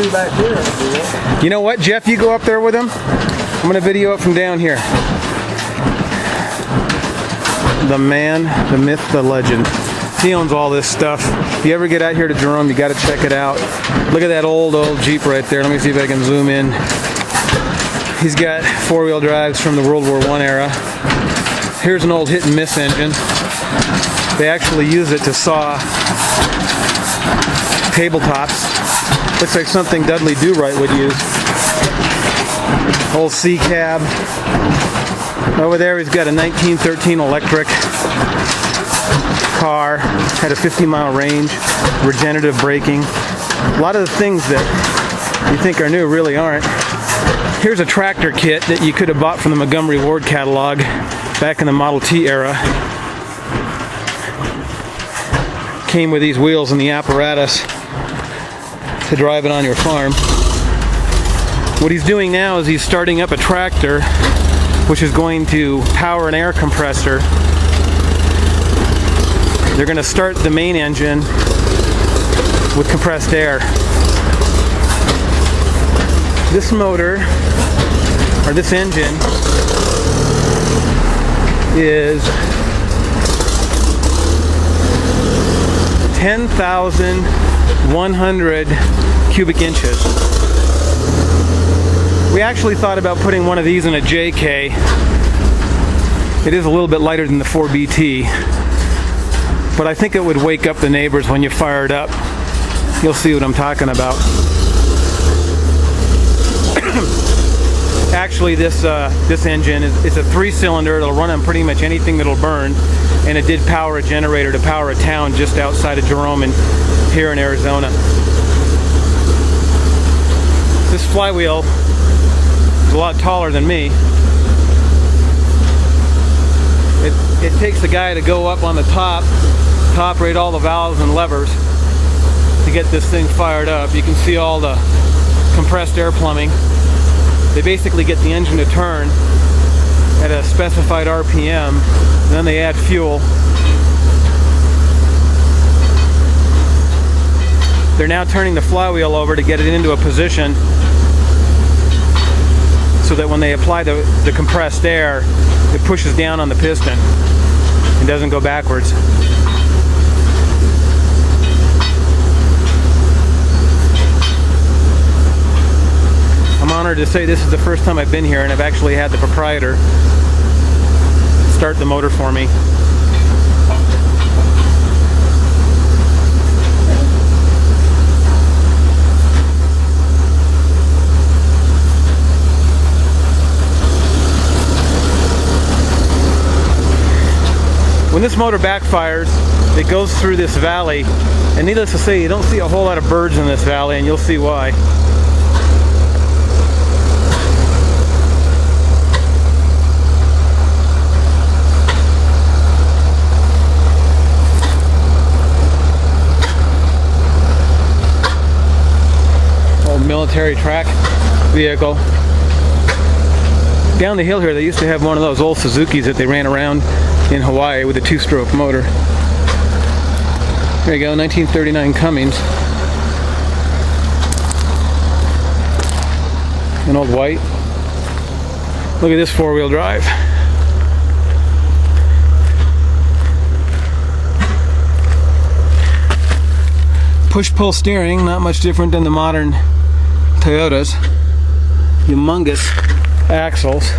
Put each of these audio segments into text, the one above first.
do back here. You know what, Jeff? You go up there with him. I'm going to video it from down here. The man, the myth, the legend. He owns all this stuff. If you ever get out here to Jerome, you got to check it out. Look at that old Jeep right there. Let me see if I can zoom in. He's got four-wheel drives from the World War I era. Here's an old hit and miss engine. They actually use it to saw tabletops. Looks like something Dudley Do-Right would use. Old C cab. Over there he's got a 1913 electric car. Had a 50-mile range. Regenerative braking. A lot of the things that you think are new really aren't. Here's a tractor kit that you could have bought from the Montgomery Ward catalog back in the Model T era. Came with these wheels and the apparatus to drive it on your farm. What he's doing now is he's starting up a tractor which is going to power an air compressor. They're going to start the main engine with compressed air. This motor, or this engine, is 10,100 cubic inches. We actually thought about putting one of these in a JK. It is a little bit lighter than the 4BT, but I think it would wake up the neighbors when you fire it up. You'll see what I'm talking about. Actually, this engine it's a 3-cylinder. It'll run on pretty much anything that'll burn, and it did power a generator to power a town just outside of Jerome and here in Arizona. This flywheel is a lot taller than me. It takes a guy to go up on the top, to operate all the valves and levers to get this thing fired up. You can see all the compressed air plumbing. They basically get the engine to turn at a specified RPM, and then they add fuel. They're now turning the flywheel over to get it into a position so that when they apply the compressed air, it pushes down on the piston and doesn't go backwards. I'm honored to say this is the first time I've been here, and I've actually had the proprietor start the motor for me. When this motor backfires, it goes through this valley, and needless to say, you don't see a whole lot of birds in this valley, and you'll see why. Old military track vehicle. Down the hill here, they used to have one of those old Suzukis that they ran around in Hawaii with a 2-stroke motor. There you go, 1939 Cummins. An old white. Look at this 4-wheel drive. Push-pull steering, not much different than the modern Toyotas. Humongous axles.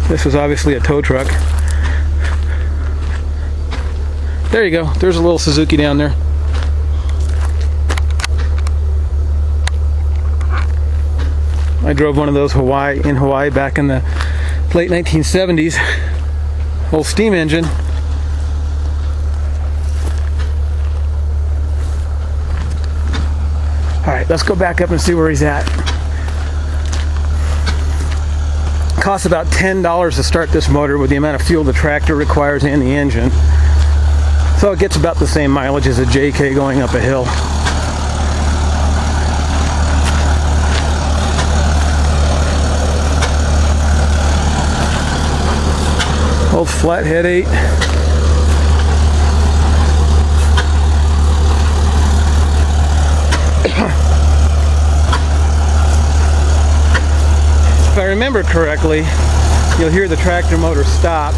This was obviously a tow truck. There you go. There's a little Suzuki down there. I drove one of those in Hawaii back in the late 1970s. Old steam engine. Alright, let's go back up and see where he's at. Costs about $10 to start this motor with the amount of fuel the tractor requires and the engine. So it gets about the same mileage as a JK going up a hill. Old flathead 8. If I remember correctly, you'll hear the tractor motor stop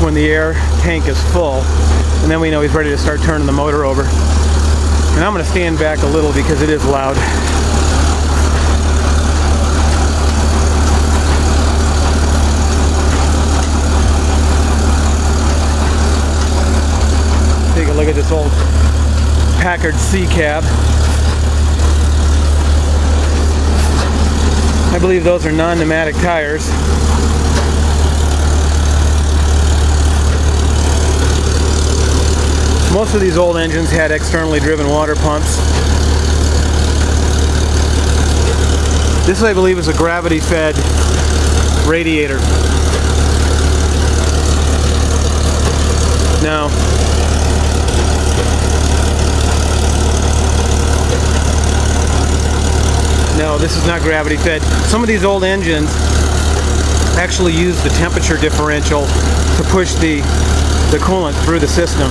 when the air tank is full, and then we know he's ready to start turning the motor over. And I'm going to stand back a little because it is loud. Take a look at this old Packard C cab. I believe those are non-pneumatic tires. Most of these old engines had externally driven water pumps. This, I believe, is a gravity-fed radiator. No. No, this is not gravity fed. Some of these old engines actually use the temperature differential to push the coolant through the system.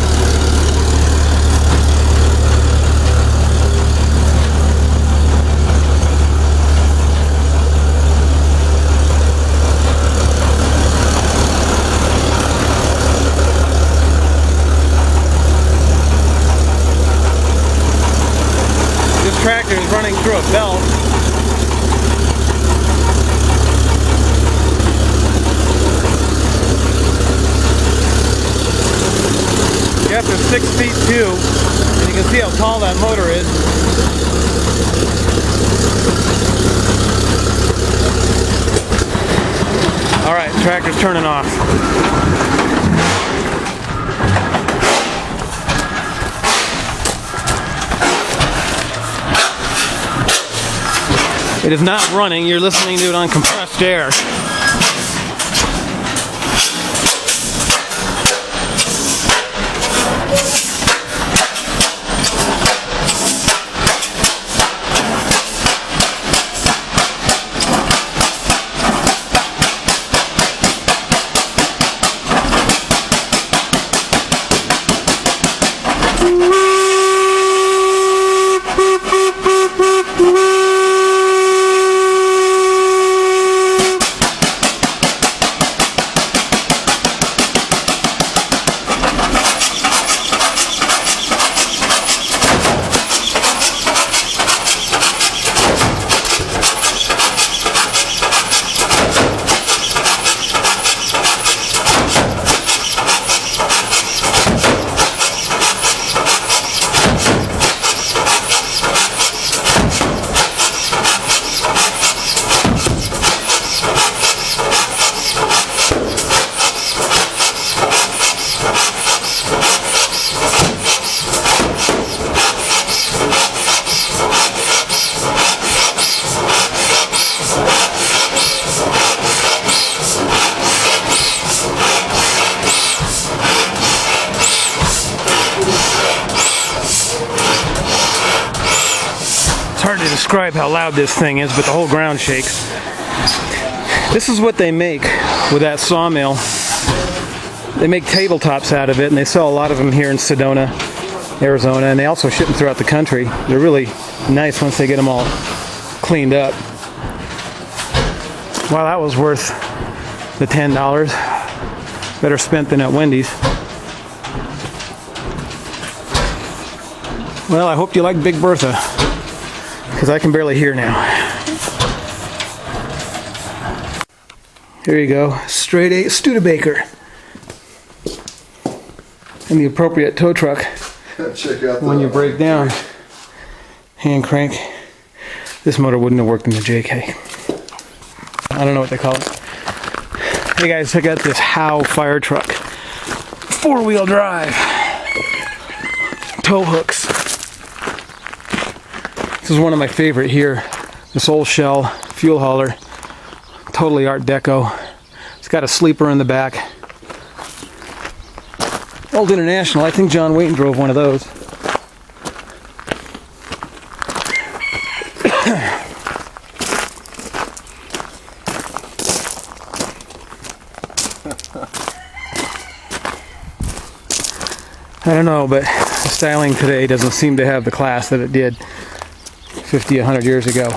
This tractor is running through a belt. After 6'2", and you can see how tall that motor is. Alright, tractor's turning off. It is not running, you're listening to it on compressed air. Hard to describe how loud this thing is, but the whole ground shakes. This is what they make with that sawmill. They make tabletops out of it, and they sell a lot of them here in Sedona, Arizona, and they also ship them throughout the country. They're really nice once they get them all cleaned up. Wow, that was worth the $10. Better spent than at Wendy's. Well, I hope you like Big Bertha, because I can barely hear now. Here you go, straight A Studebaker. And the appropriate tow truck Check out when you break down. Hand crank. This motor wouldn't have worked in the JK. I don't know what they call it. Hey guys, check out this Howe fire truck. 4-wheel drive. Tow hooks. This is one of my favorite here. This old shell fuel hauler. Totally Art Deco. It's got a sleeper in the back. Old International. I think John Wayton drove one of those. I don't know, but the styling today doesn't seem to have the class that it did 50, 100 years ago.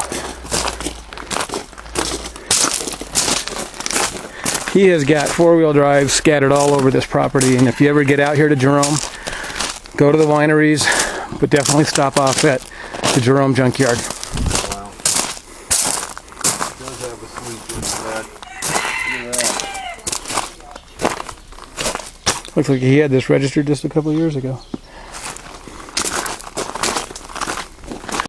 He has got four-wheel drives scattered all over this property, and if you ever get out here to Jerome, go to the wineries, but definitely stop off at the Jerome Junkyard. Wow. It does have a sweet inside. Look at that. Looks like he had this registered just a couple of years ago.